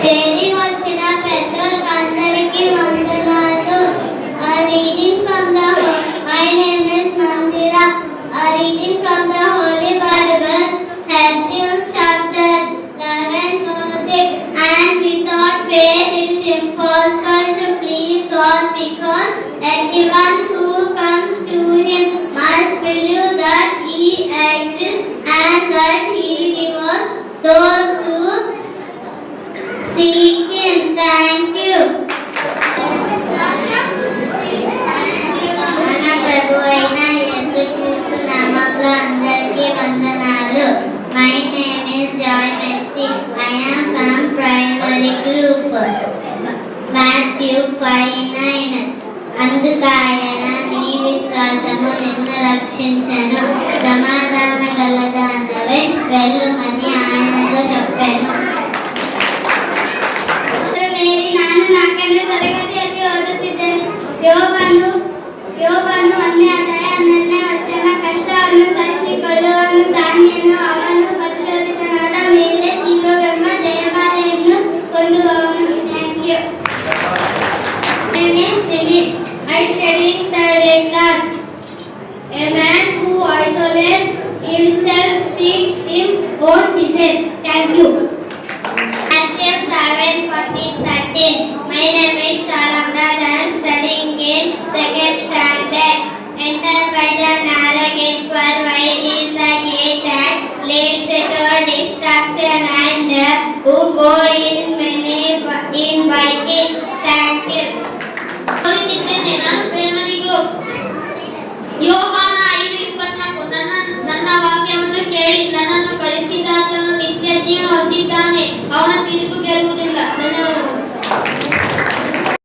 చేరి వచ్చిన పెద్దలందరికీ వందనాలు. A reading from the My name is Mandira. A reading from the Holy Bible, Matthew chapter 11 verse 6. And without faith it is impossible to please God, because everyone who comes to Him must believe that He exists and that He rewards those who seek Him. Thank you. మన ప్రభు అయిన యేసుక్రీస్తు నామములో అందరికీ వందనాలు. My name is Joy mercy. I am from primary group. Matthew 5:9. అందుకాయన నీ విశ్వాసము నిన్ను రక్షించెను, సమాధాన గలదానవే వెళ్ళుమని ఆయనతో చెప్పాను. ನಾನು 4ನೇ ತರಗತಿಯಲ್ಲಿ ಓದುತ್ತಿದ್ದೇನೆ. ಯೋಬನು 1ನೇ ಅಧ್ಯಾಯ 12ನೇ ವಚನ. ಕಷ್ಟವನ್ನು ಸಹಿಸಿಕೊಳ್ಳುವನು ಧಾನ್ಯನು, ಅವನು ಪರಿಶೋಧಿತನಾದ ಮೇಲೆ ಜೀವವೆಂಬ ಜಯಮಾಲೆಯನ್ನು ಹೊಂದುವವನು. Thank you. My name is Dilip. I study in 3rd class. A man who isolates himself seeks his own desire. Thank you. Matthew 7:14-13. My name is Shalam Raj. I am studying in 2nd standard. Enter by the narrow gate, for wide is the gate and leads to destruction, and who go in many invite it. Thank you. ನಾನು primary group. ಯೋಹಾನ 5:24. ನನ್ನ ವಾಕ್ಯವನ್ನು ಕೇಳಿ ನನ್ನನ್ನು ಕಳಿಸಿದಾತನು ನಿತ್ಯ ಜೀವ ಹೊಂದಿದ್ದಾನೆ, ಅವನ